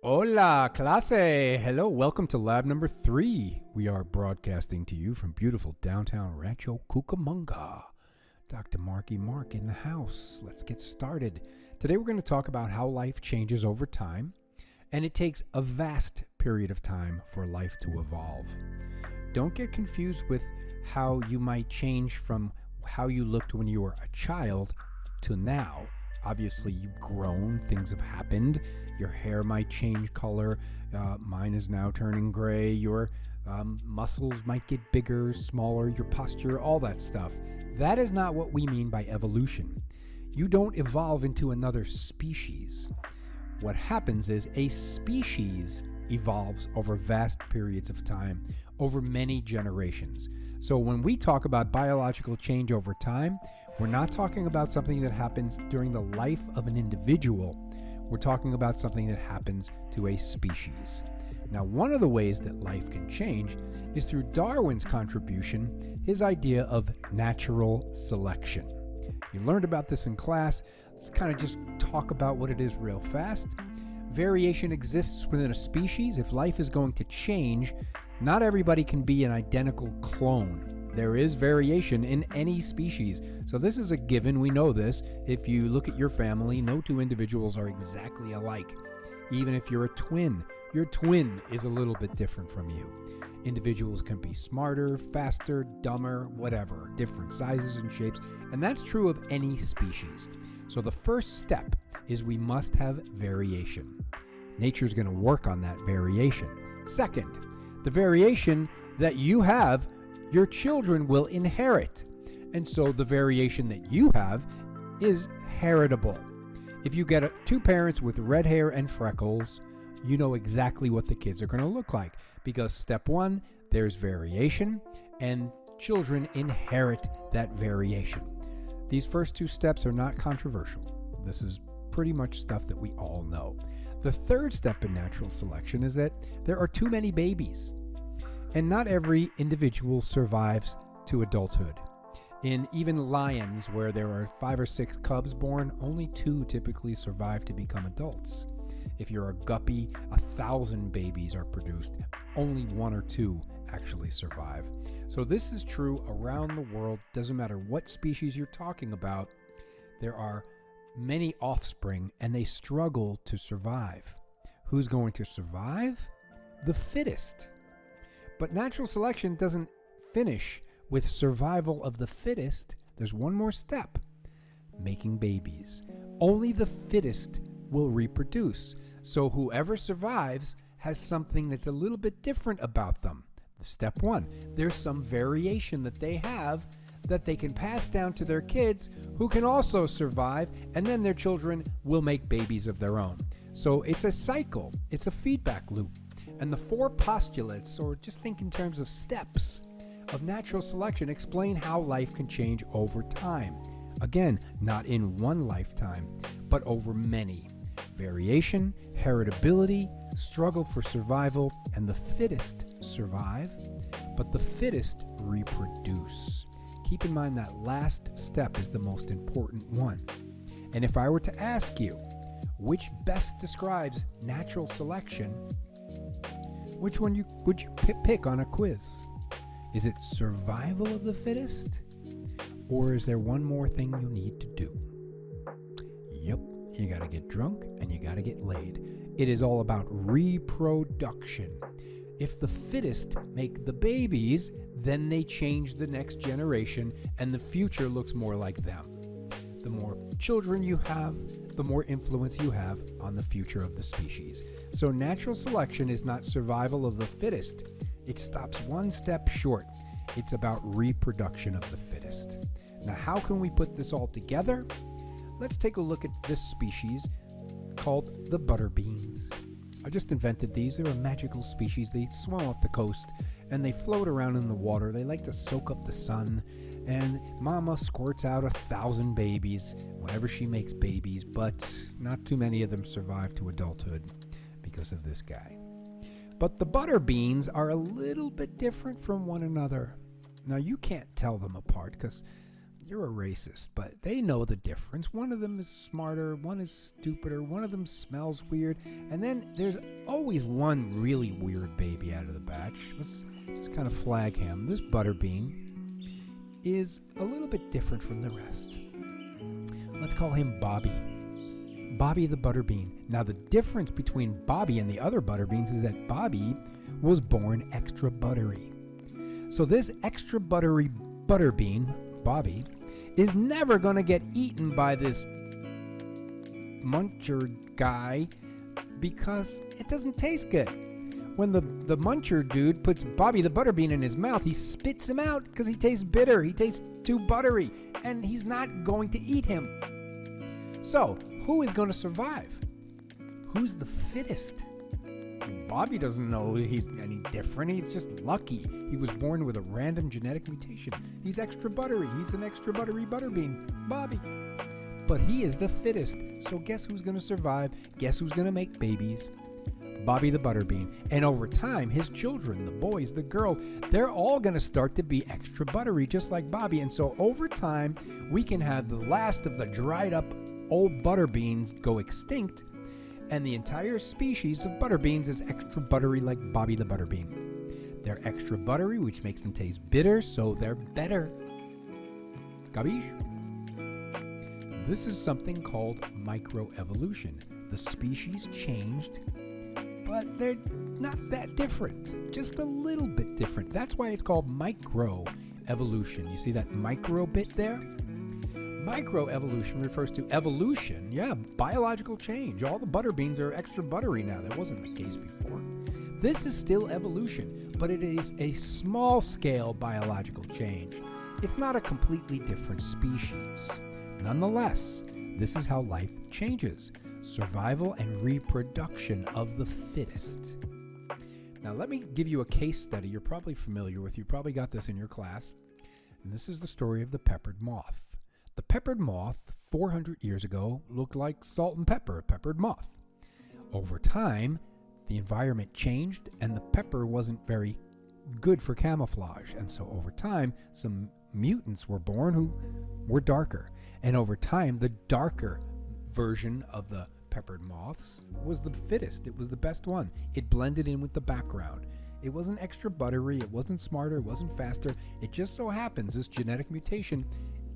Hola, clase! Hello, welcome to lab number 3. We are broadcasting to you from beautiful downtown Rancho Cucamonga. Dr. Marky Mark in the house. Let's get started. Today we're going to talk about how life changes over time, and it takes a vast period of time for life to evolve. Don't get confused with how you might change from how you looked when you were a child to now. Obviously, you've grown, things have happened, your hair might change color, mine is now turning gray, your muscles might get bigger, smaller, your posture, all that stuff. That is not what we mean by evolution. You don't evolve into another species. What happens is a species evolves over vast periods of time, over many generations. So when we talk about biological change over time, we're not talking about something that happens during the life of an individual. We're talking about something that happens to a species. Now, one of the ways that life can change is through Darwin's contribution, his idea of natural selection. You learned about this in class. Let's kind of just talk about what it is real fast. Variation exists within a species. If life is going to change, not everybody can be an identical clone. There is variation in any species. So this is a given. We know this. If you look at your family, no two individuals are exactly alike. Even if you're a twin, your twin is a little bit different from you. Individuals can be smarter, faster, dumber, whatever, different sizes and shapes. And that's true of any species. So the first step is we must have variation. Nature's going to work on that variation. Second, the variation that you have, your children will inherit. And so the variation that you have is heritable. If you get two parents with red hair and freckles, you know exactly what the kids are going to look like. Because step one, there's variation, and children inherit that variation. These first two steps are not controversial. This is pretty much stuff that we all know. The third step in natural selection is that there are too many babies. And not every individual survives to adulthood. In even lions, where there are 5 or 6 cubs born, only 2 typically survive to become adults. If you're a guppy, 1,000 babies are produced. Only 1 or 2 actually survive. So this is true around the world. Doesn't matter what species you're talking about. There are many offspring, and they struggle to survive. Who's going to survive? The fittest. But natural selection doesn't finish with survival of the fittest. There's one more step: making babies. Only the fittest will reproduce. So whoever survives has something that's a little bit different about them. Step one, there's some variation that they have that they can pass down to their kids, who can also survive, and then their children will make babies of their own. So it's a cycle. It's a feedback loop. And the 4 postulates, or just think in terms of steps, of natural selection explain how life can change over time. Again, not in one lifetime, but over many. Variation, heritability, struggle for survival, and the fittest survive, but the fittest reproduce. Keep in mind that last step is the most important one. And if I were to ask you, which best describes natural selection, which one would you pick on a quiz? Is it survival of the fittest? Or is there one more thing you need to do? Yep, you gotta get drunk and you gotta get laid. It is all about reproduction. If the fittest make the babies, then they change the next generation and the future looks more like them. The more children you have, the more influence you have on the future of the species. So natural selection is not survival of the fittest. It stops one step short. It's about reproduction of the fittest. Now, how can we put this all together? Let's take a look at this species called the butterbeans. I just invented these. They're a magical species. They swim off the coast and they float around in the water. They like to soak up the sun, and mama squirts out 1,000 babies whenever she makes babies, but not too many of them survive to adulthood because of this guy. But the butterbeans are a little bit different from one another. Now, you can't tell them apart because you're a racist, but they know the difference. One of them is smarter, one is stupider, one of them smells weird, and then there's always one really weird baby out of the batch. Let's just kind of flag him. This Butterbean is a little bit different from the rest. Let's call him Bobby. Bobby the Butterbean. Now, the difference between Bobby and the other Butterbeans is that Bobby was born extra buttery. So this extra buttery Butterbean, Bobby, is never going to get eaten by this muncher guy because it doesn't taste good. When the muncher dude puts Bobby the Butterbean in his mouth, he spits him out because he tastes bitter. He tastes too buttery, and he's not going to eat him. So, who is going to survive? Who's the fittest? Bobby doesn't know he's any different. He's just lucky. He was born with a random genetic mutation. He's extra buttery. He's an extra buttery Butterbean, Bobby. But he is the fittest. So guess who's going to survive? Guess who's going to make babies? Bobby the Butterbean. And over time, his children, the boys, the girls, they're all going to start to be extra buttery, just like Bobby. And so over time, we can have the last of the dried up old Butterbeans go extinct, and the entire species of Butterbeans is extra buttery like Bobby the Butterbean. They're extra buttery, which makes them taste bitter, so they're better. Capiche? This is something called microevolution. The species changed, but they're not that different. Just a little bit different. That's why it's called microevolution. You see that micro bit there? Microevolution refers to evolution, biological change. All the Butterbeans are extra buttery now. That wasn't the case before. This is still evolution, but it is a small-scale biological change. It's not a completely different species. Nonetheless, this is how life changes. Survival and reproduction of the fittest. Now, let me give you a case study you're probably familiar with. You probably got this in your class. And this is the story of the peppered moth. The peppered moth, 400 years ago, looked like salt and pepper, a peppered moth. Over time, the environment changed, and the pepper wasn't very good for camouflage. And so over time, some mutants were born who were darker. And over time, the darker version of the peppered moths was the fittest. It was the best one. It blended in with the background. It wasn't extra buttery. It wasn't smarter. It wasn't faster. It just so happens this genetic mutation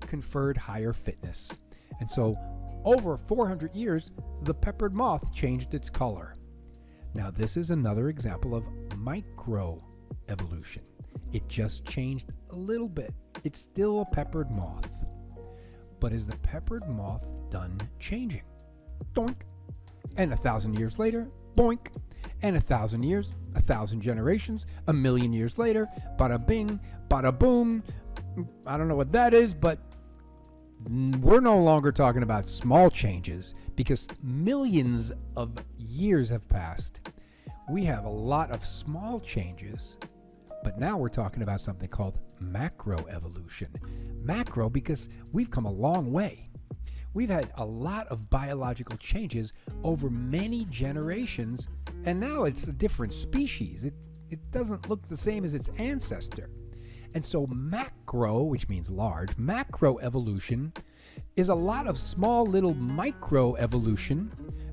conferred higher fitness. And so over 400 years, the peppered moth changed its color. Now, this is another example of microevolution. It just changed a little bit. It's still a peppered moth. But is the peppered moth done changing? Doink. And 1,000 years later, boink. And 1,000 years, 1,000 generations, 1,000,000 years later, bada bing, bada boom. I don't know what that is, but we're no longer talking about small changes because millions of years have passed. We have a lot of small changes, but now we're talking about something called macroevolution. Macro because we've come a long way. We've had a lot of biological changes over many generations, and now it's a different species. It doesn't look the same as its ancestor. And so macro, which means large, macroevolution is a lot of small little microevolution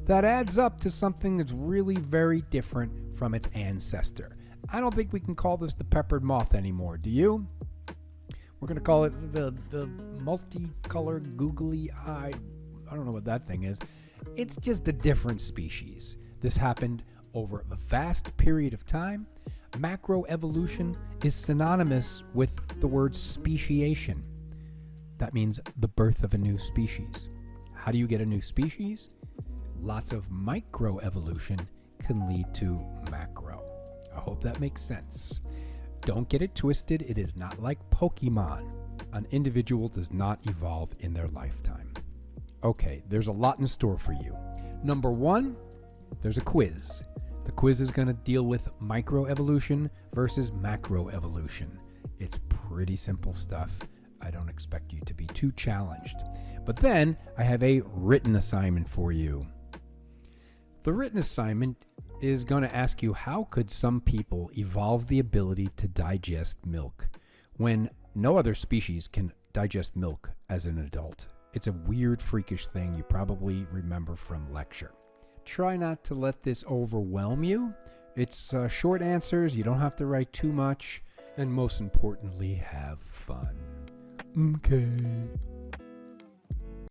that adds up to something that's really very different from its ancestor. I don't think we can call this the peppered moth anymore, do you? We're going to call it the multicolored, googly-eyed, I don't know what that thing is. It's just a different species. This happened over a vast period of time. Macroevolution is synonymous with the word speciation. That means the birth of a new species. How do you get a new species? Lots of microevolution can lead to macro. I hope that makes sense. Don't get it twisted. It is not like Pokemon. An individual does not evolve in their lifetime. Okay, there's a lot in store for you. Number 1, there's a quiz. The quiz is going to deal with microevolution versus macroevolution. It's pretty simple stuff. I don't expect you to be too challenged. But then I have a written assignment for you. The written assignment is going to ask you, how could some people evolve the ability to digest milk when no other species can digest milk as an adult. It's a weird, freakish thing you probably remember from lecture. Try not to let this overwhelm you. It's short answers, you don't have to write too much, and most importantly, have fun. Okay.